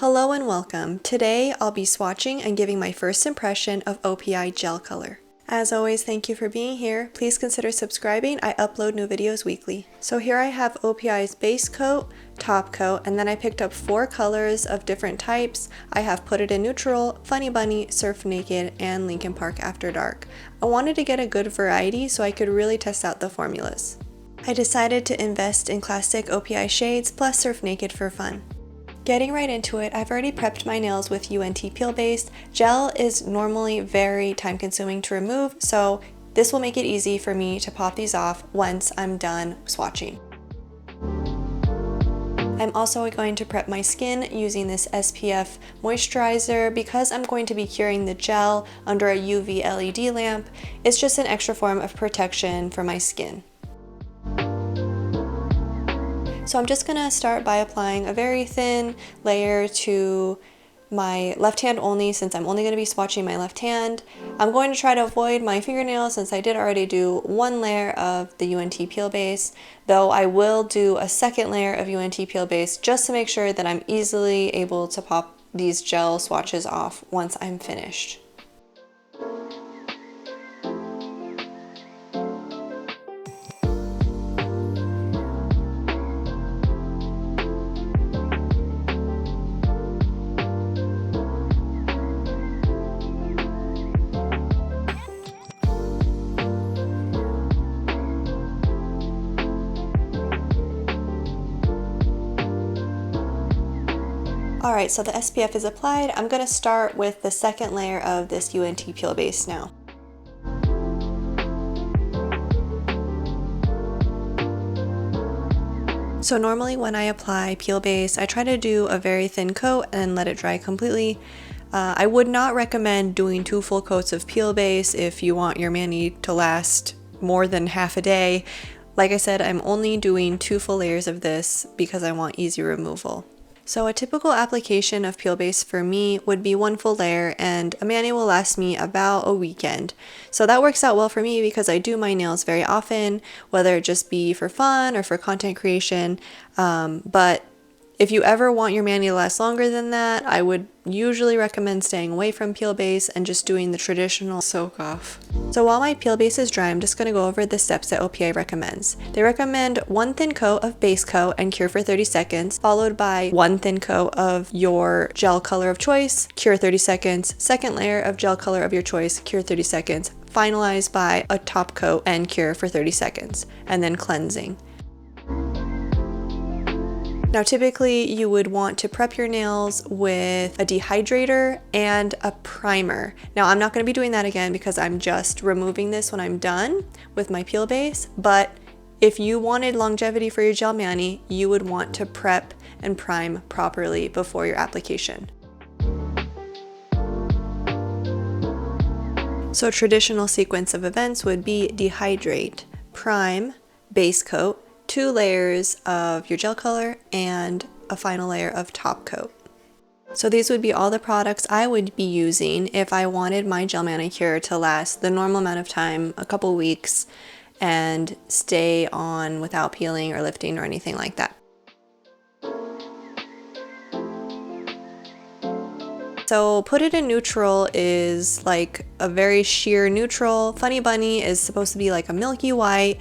Hello and welcome. Today I'll be swatching and giving my first impression of OPI Gel Color. As always, thank you for being here. Please consider subscribing. I upload new videos weekly. So here I have OPI's base coat, top coat, and then I picked up 4 colors of different types. I have Put It in Neutral, Funny Bunny, Surf Naked, and Linkin Park After Dark. I wanted to get a good variety so I could really test out the formulas. I decided to invest in classic OPI shades plus Surf Naked for fun. Getting right into it, I've already prepped my nails with UNT peel base. Gel is normally very time consuming to remove, so this will make it easy for me to pop these off once I'm done swatching. I'm also going to prep my skin using this SPF moisturizer because I'm going to be curing the gel under a UV LED lamp. It's just an extra form of protection for my skin. So I'm just gonna start by applying a very thin layer to my left hand only, since I'm only gonna be swatching my left hand. I'm going to try to avoid my fingernails since I did already do 1 layer of the UNT peel base, though I will do a second layer of UNT peel base just to make sure that I'm easily able to pop these gel swatches off once I'm finished. Alright, so the SPF is applied. I'm going to start with the second layer of this UNT peel base now. So normally when I apply peel base, I try to do a very thin coat and let it dry completely. I would not recommend doing 2 full coats of peel base if you want your mani to last more than half a day. Like I said, I'm only doing 2 full layers of this because I want easy removal. So a typical application of peel base for me would be 1 full layer, and a mani will last me about a weekend. So that works out well for me because I do my nails very often, whether it just be for fun or for content creation. But if you ever want your mani to last longer than that, I would usually recommend staying away from peel base and just doing the traditional soak off. So while my peel base is dry, I'm just going to go over the steps that OPI recommends. They recommend 1 thin coat of base coat and cure for 30 seconds, followed by 1 thin coat of your gel color of choice, cure 30 seconds, second layer of gel color of your choice, cure 30 seconds, finalized by a top coat and cure for 30 seconds, and then cleansing. Now typically you would want to prep your nails with a dehydrator and a primer. Now I'm not going to be doing that again because I'm just removing this when I'm done with my peel base, but if you wanted longevity for your gel mani, you would want to prep and prime properly before your application. So traditional sequence of events would be dehydrate, prime, base coat, 2 layers of your gel color, and a final layer of top coat. So these would be all the products I would be using if I wanted my gel manicure to last the normal amount of time, a couple weeks, and stay on without peeling or lifting or anything like that. So Put It in Neutral is like a very sheer neutral. Funny Bunny is supposed to be like a milky white.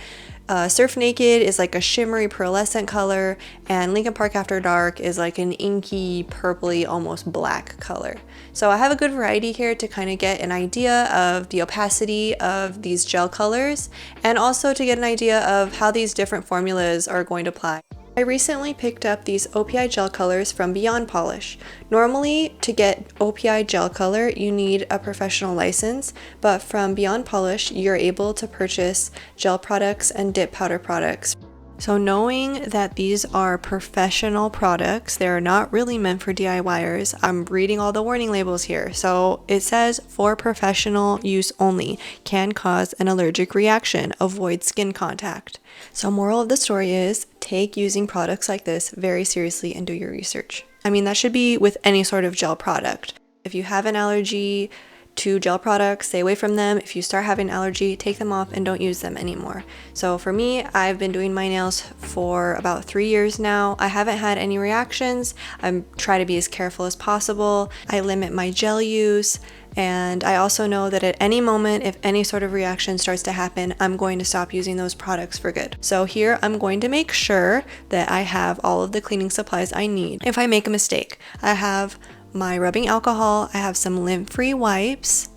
Surf Naked is like a shimmery pearlescent color, and Linkin Park After Dark is like an inky, purpley, almost black color. So I have a good variety here to kind of get an idea of the opacity of these gel colors, and also to get an idea of how these different formulas are going to apply. I recently picked up these OPI gel colors from Beyond Polish. Normally, to get OPI gel color, you need a professional license, but from Beyond Polish, you're able to purchase gel products and dip powder products. So knowing that these are professional products, they're not really meant for DIYers. I'm reading all the warning labels here. So it says for professional use only, can cause an allergic reaction, avoid skin contact. So moral of the story is take using products like this very seriously and do your research. I mean, that should be with any sort of gel product. If you have an allergy, to gel products, stay away from them. If you start having allergy, take them off and don't use them anymore. So for me, I've been doing my nails for about 3 years now. I haven't had any reactions. I try to be as careful as possible. I limit my gel use. And I also know that at any moment, if any sort of reaction starts to happen, I'm going to stop using those products for good. So here I'm going to make sure that I have all of the cleaning supplies I need. If I make a mistake, I have my rubbing alcohol, I have some lint-free wipes.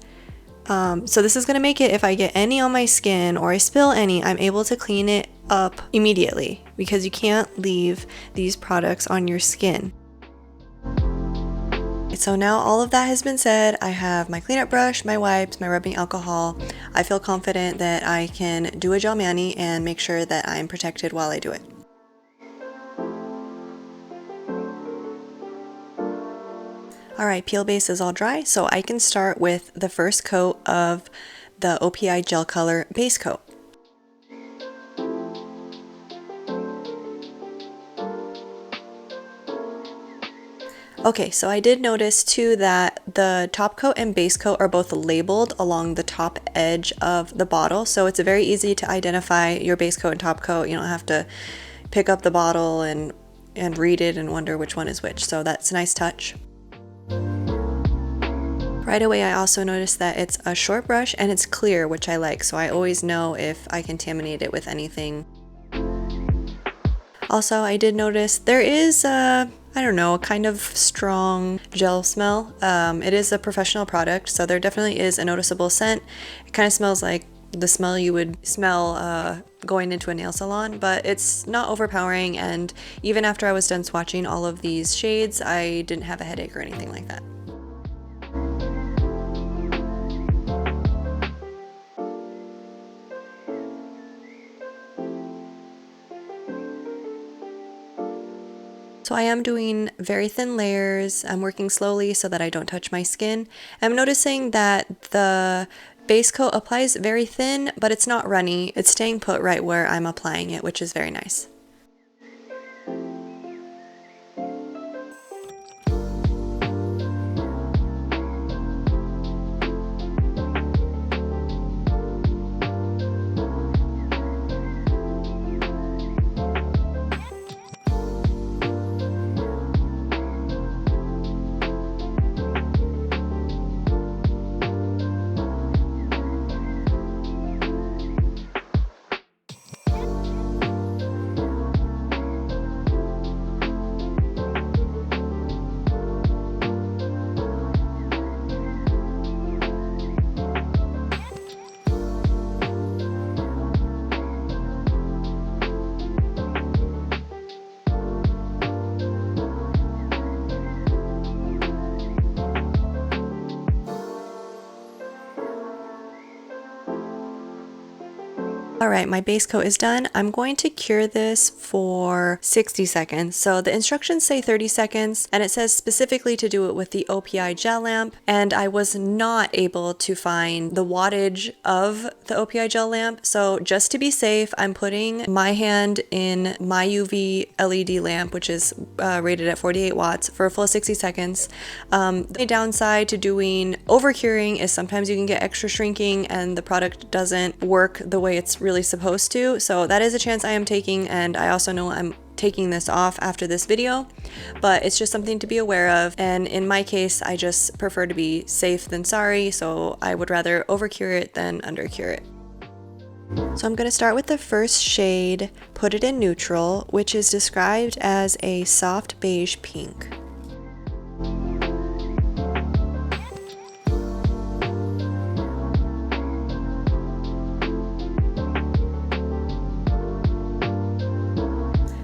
So this is going to make it, if I get any on my skin or I spill any, I'm able to clean it up immediately, because you can't leave these products on your skin. So now all of that has been said, I have my cleanup brush, my wipes, my rubbing alcohol. I feel confident that I can do a gel mani and make sure that I'm protected while I do it. Alright, peel base is all dry, so I can start with the first coat of the OPI Gel Color base coat. Okay, so I did notice too that the top coat and base coat are both labeled along the top edge of the bottle, so it's very easy to identify your base coat and top coat. You don't have to pick up the bottle and read it and wonder which one is which, so that's a nice touch. Right away I also noticed that it's a short brush and it's clear, which I like, so I always know if I contaminate it with anything. Also, I did notice there is I don't know, a kind of strong gel smell. It is a professional product, so there definitely is a noticeable scent. It kind of smells like the smell you would smell going into a nail salon, but it's not overpowering, and even after I was done swatching all of these shades, I didn't have a headache or anything like that. So I am doing very thin layers. I'm working slowly so that I don't touch my skin. I'm noticing that the base coat applies very thin, but it's not runny. It's staying put right where I'm applying it, which is very nice. Alright, my base coat is done. I'm going to cure this for 60 seconds. So the instructions say 30 seconds, and it says specifically to do it with the OPI gel lamp, and I was not able to find the wattage of the OPI gel lamp. So just to be safe, I'm putting my hand in my UV LED lamp, which is rated at 48 watts for a full 60 seconds. The downside to doing over curing is sometimes you can get extra shrinking and the product doesn't work the way it's really supposed to, so that is a chance I am taking, and I also know I'm taking this off after this video, but it's just something to be aware of, and in my case I just prefer to be safe than sorry, so I would rather over cure it than under cure it. So I'm going to start with the first shade, Put It in Neutral, which is described as a soft beige pink.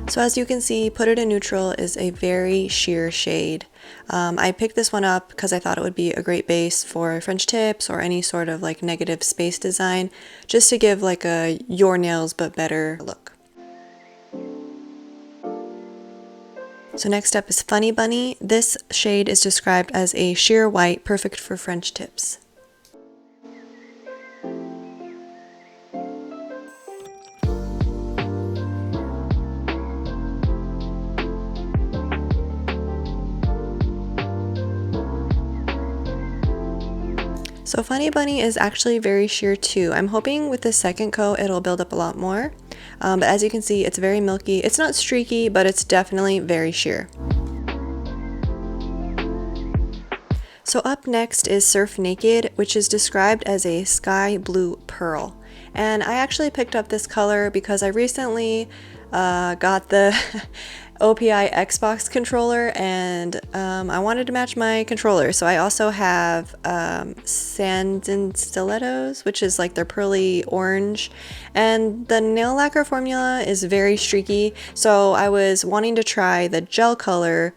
So as you can see, Put It in Neutral is a very sheer shade. I picked this one up because I thought it would be a great base for French tips or any sort of like negative space design, just to give like a your nails but better look. So next up is Funny Bunny. This shade is described as a sheer white, perfect for French tips. So Funny Bunny is actually very sheer too. I'm hoping with the second coat it'll build up a lot more. But as you can see, it's very milky. It's not streaky, but it's definitely very sheer. So up next is Surf Naked, which is described as a sky blue pearl. And I actually picked up this color because I recently got the OPI Xbox controller, and I wanted to match my controller. So I also have Sands and Stilettos, which is like their pearly orange. And the nail lacquer formula is very streaky. So I was wanting to try the gel color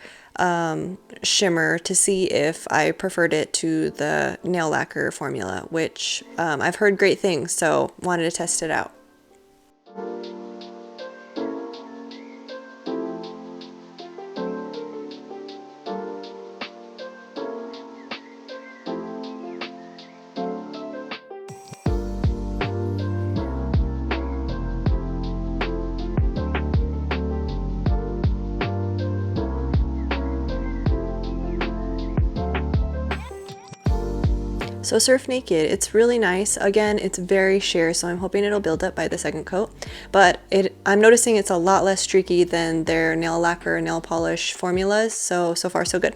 shimmer to see if I preferred it to the nail lacquer formula, which I've heard great things, so wanted to test it out. So Surf Naked, it's really nice. Again, it's very sheer, so I'm hoping it'll build up by the second coat. But I'm noticing it's a lot less streaky than their nail lacquer, nail polish formulas, so far so good.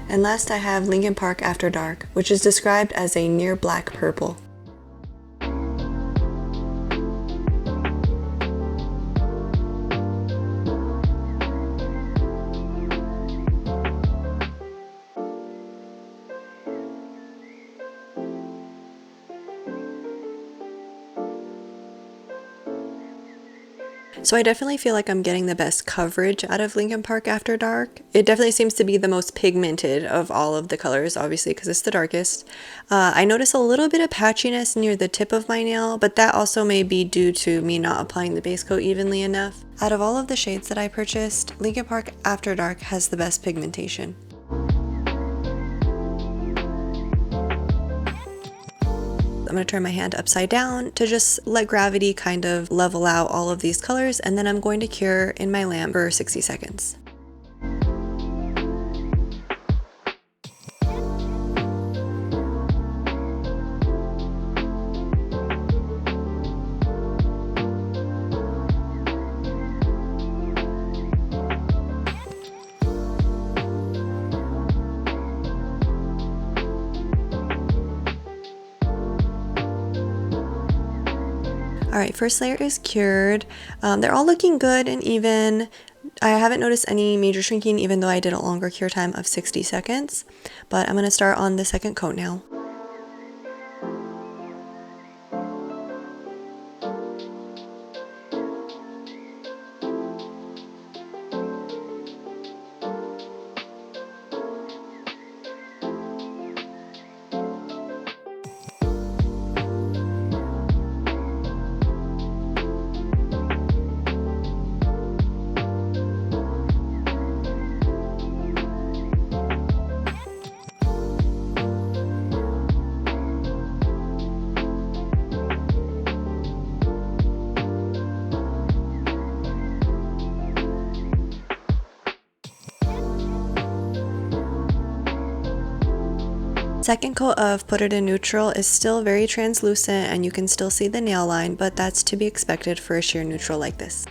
And last I have Linkin Park After Dark, which is described as a near black purple. So I definitely feel like I'm getting the best coverage out of Linkin Park After Dark. It definitely seems to be the most pigmented of all of the colors, obviously, because it's the darkest. I notice a little bit of patchiness near the tip of my nail, but that also may be due to me not applying the base coat evenly enough. Out of all of the shades that I purchased, Linkin Park After Dark has the best pigmentation. I'm going to turn my hand upside down to just let gravity kind of level out all of these colors, and then I'm going to cure in my lamp for 60 seconds. Alright, first layer is cured. They're all looking good and even. I haven't noticed any major shrinking even though I did a longer cure time of 60 seconds. But I'm going to start on the second coat now. Second coat of Put It in Neutral is still very translucent and you can still see the nail line, but that's to be expected for a sheer neutral like this.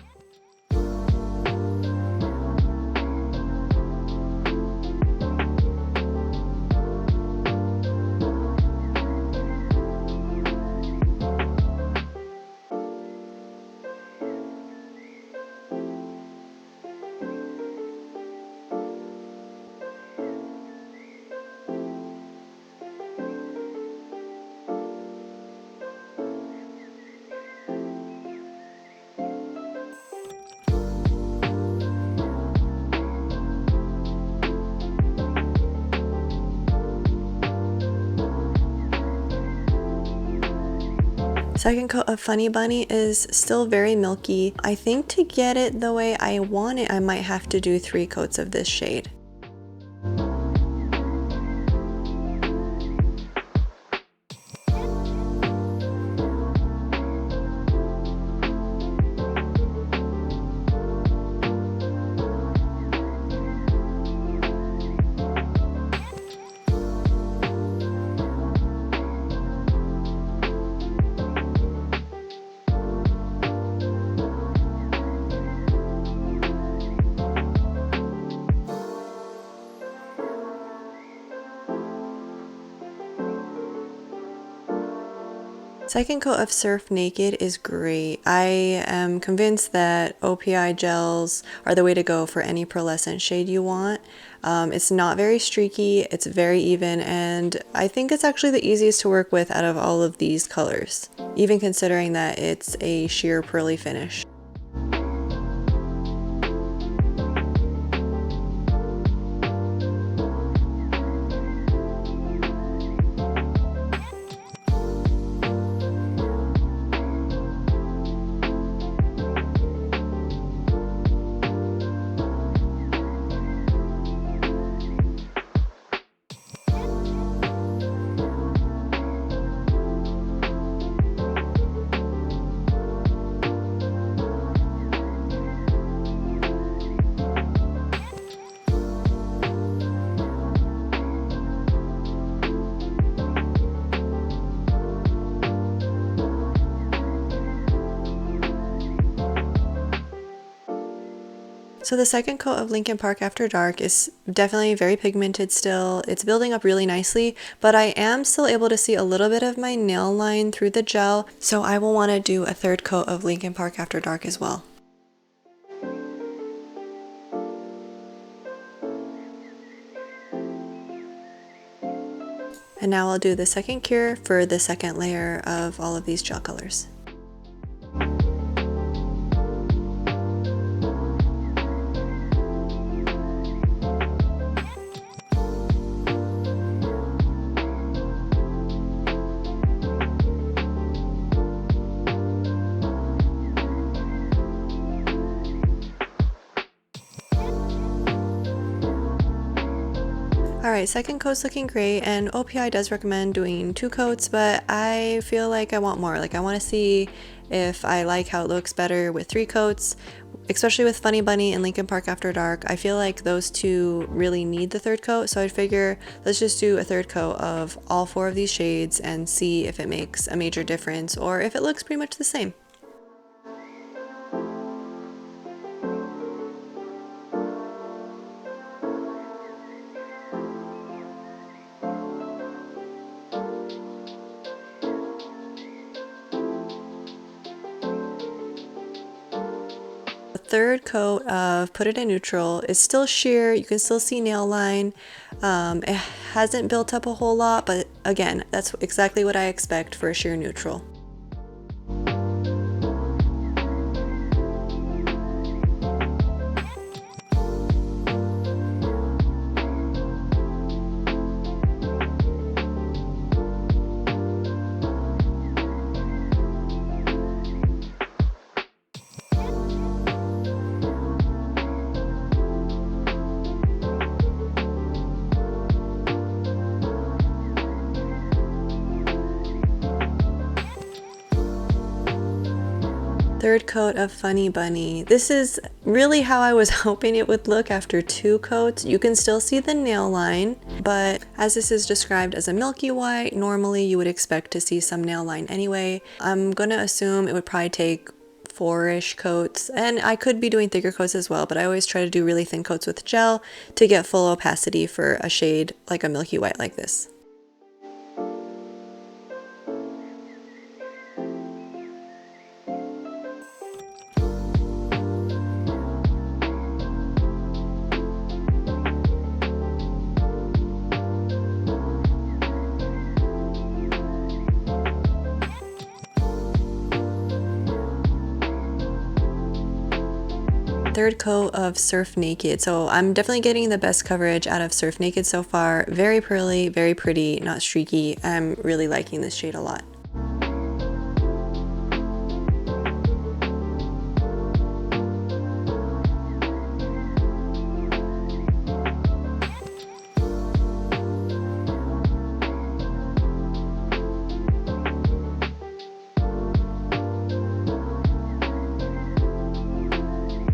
Second coat of Funny Bunny is still very milky. I think to get it the way I want it, I might have to do 3 coats of this shade. Second coat of Surf Naked is great. I am convinced that OPI gels are the way to go for any pearlescent shade you want. It's not very streaky, it's very even, and I think it's actually the easiest to work with out of all of these colors, even considering that it's a sheer pearly finish. So the second coat of Linkin Park After Dark is definitely very pigmented still. It's building up really nicely, but I am still able to see a little bit of my nail line through the gel, so I will want to do a third coat of Linkin Park After Dark as well. And now I'll do the second cure for the second layer of all of these gel colors. Alright, second coat's looking great, and OPI does recommend doing 2 coats, but I feel like I want more. Like, I want to see if I like how it looks better with 3 coats, especially with Funny Bunny and Linkin Park After Dark. I feel like those two really need the third coat, so I'd figure let's just do a third coat of all 4 of these shades and see if it makes a major difference or if it looks pretty much the same. Third coat of Put It in Neutral is still sheer. You can still see nail line. It hasn't built up a whole lot, but again, that's exactly what I expect for a sheer neutral. Third coat of Funny Bunny. This is really how I was hoping it would look after 2 coats. You can still see the nail line, but as this is described as a milky white, normally you would expect to see some nail line anyway. I'm gonna assume it would probably take 4-ish coats, and I could be doing thicker coats as well, but I always try to do really thin coats with gel to get full opacity for a shade like a milky white like this. Third coat of Surf Naked. So I'm definitely getting the best coverage out of Surf Naked so far. Very pearly, very pretty, not streaky. I'm really liking this shade a lot.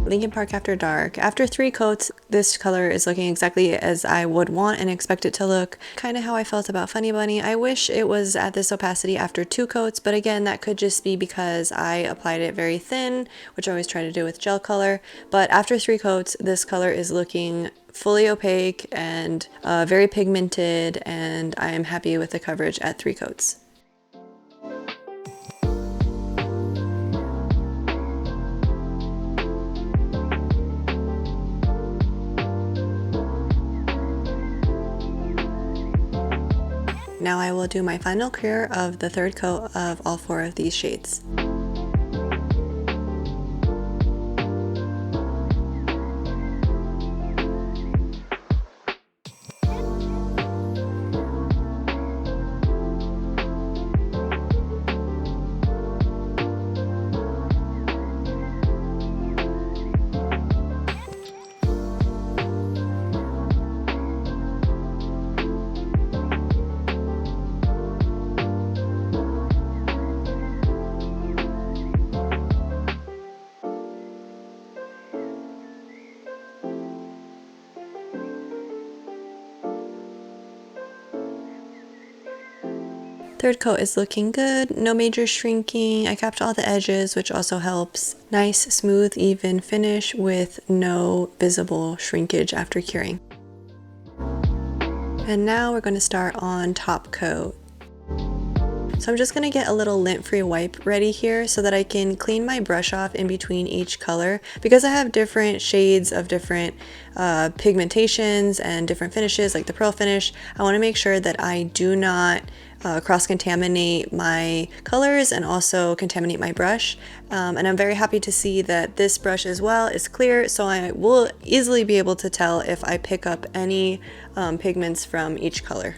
Linkin Park After Dark. After 3 coats, this color is looking exactly as I would want and expect it to look. Kind of how I felt about Funny Bunny. I wish it was at this opacity after 2 coats, but again, that could just be because I applied it very thin, which I always try to do with gel color. But after 3 coats, this color is looking fully opaque and very pigmented, and I am happy with the coverage at 3 coats. now I will do my final cure of the third coat of all 4 of these shades. Third coat is looking good, no major shrinking. I capped all the edges, which also helps. Nice, smooth, even finish with no visible shrinkage after curing. And now we're going to start on top coat. So I'm just going to get a little lint-free wipe ready here so that I can clean my brush off in between each color. Because I have different shades of different pigmentations and different finishes, like the pearl finish, I want to make sure that I do not cross-contaminate my colors and also contaminate my brush. And I'm very happy to see that this brush as well is clear, so I will easily be able to tell if I pick up any pigments from each color.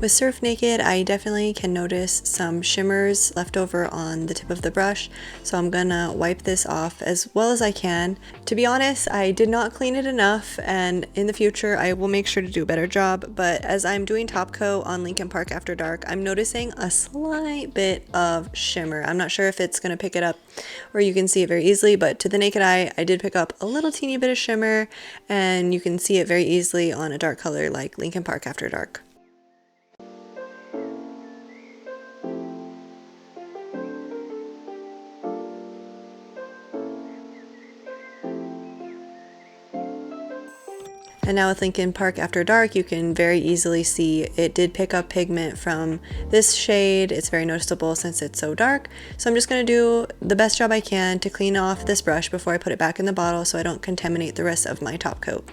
With Surf Naked, I definitely can notice some shimmers left over on the tip of the brush, so I'm gonna wipe this off as well as I can. To be honest, I did not clean it enough, and in the future I will make sure to do a better job, but as I'm doing top coat on Lincoln Park After Dark, I'm noticing a slight bit of shimmer. I'm not sure if it's gonna pick it up or you can see it very easily, but to the naked eye, I did pick up a little teeny bit of shimmer, and you can see it very easily on a dark color like Lincoln Park After Dark. And now with Lincoln Park After Dark, you can very easily see it did pick up pigment from this shade. It's very noticeable since it's so dark. So I'm just going to do the best job I can to clean off this brush before I put it back in the bottle so I don't contaminate the rest of my top coat.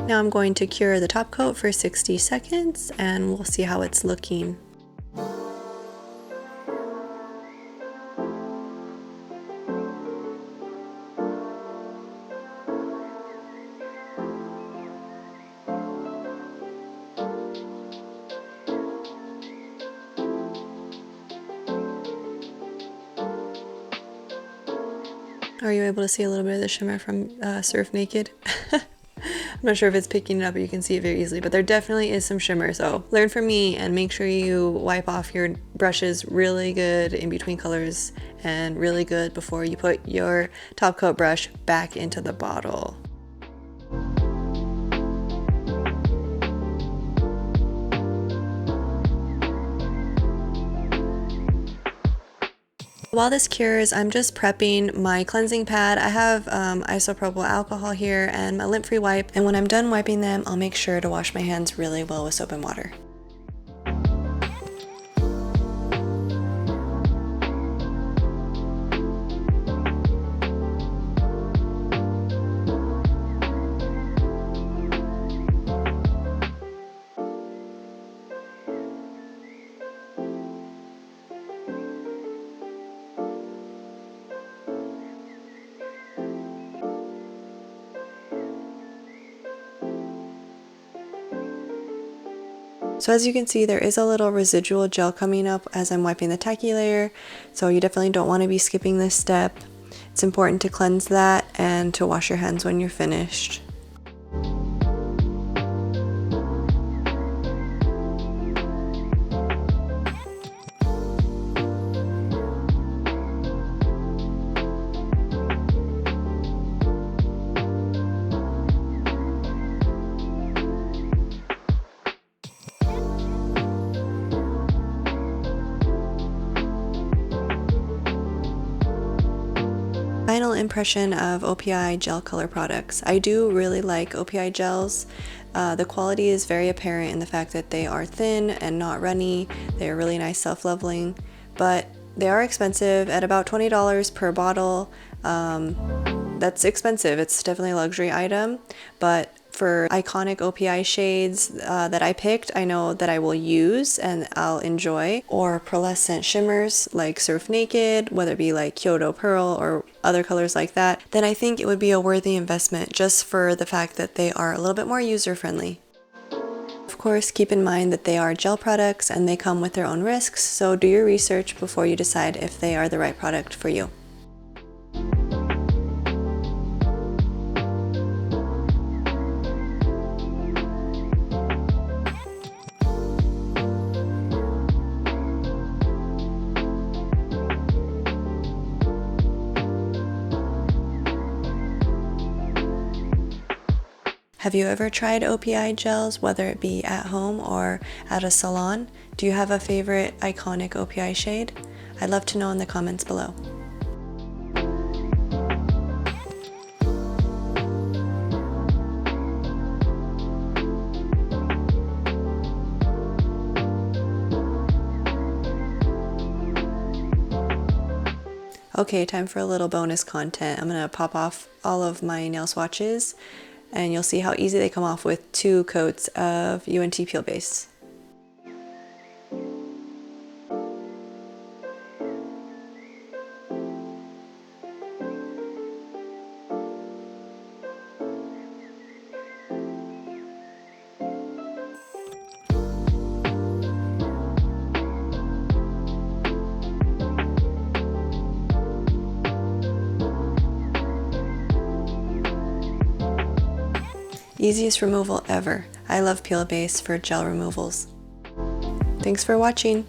Now I'm going to cure the top coat for 60 seconds and we'll see how it's looking. Are you able to see a little bit of the shimmer from Surf Naked? I'm not sure if it's picking it up, but you can see it very easily, but there definitely is some shimmer. So learn from me and make sure you wipe off your brushes really good in between colors and really good before you put your top coat brush back into the bottle. While this cures, I'm just prepping my cleansing pad. I have isopropyl alcohol here and my lint-free wipe, and when I'm done wiping them, I'll make sure to wash my hands really well with soap and water. So as you can see, there is a little residual gel coming up as I'm wiping the tacky layer, so you definitely don't want to be skipping this step. It's important to cleanse that and to wash your hands when you're finished. Final impression of OPI Gel Color products. I do really like OPI gels. The quality is very apparent in the fact that they are thin and not runny. They are really nice self-leveling, but they are expensive at about $20 per bottle. That's expensive. It's definitely a luxury item, but for iconic OPI shades that I picked, I know that I will use and I'll enjoy, or pearlescent shimmers like Surf Naked, whether it be like Kyoto Pearl or other colors like that, then I think it would be a worthy investment just for the fact that they are a little bit more user-friendly. Of course, keep in mind that they are gel products and they come with their own risks, so do your research before you decide if they are the right product for you. Have you ever tried OPI gels, whether it be at home or at a salon? Do you have a favorite iconic OPI shade? I'd love to know in the comments below. Okay, time for a little bonus content. I'm gonna pop off all of my nail swatches and you'll see how easy they come off with 2 coats of UNT Peel Base. Easiest removal ever. I love Peel Base for gel removals. Thanks for watching.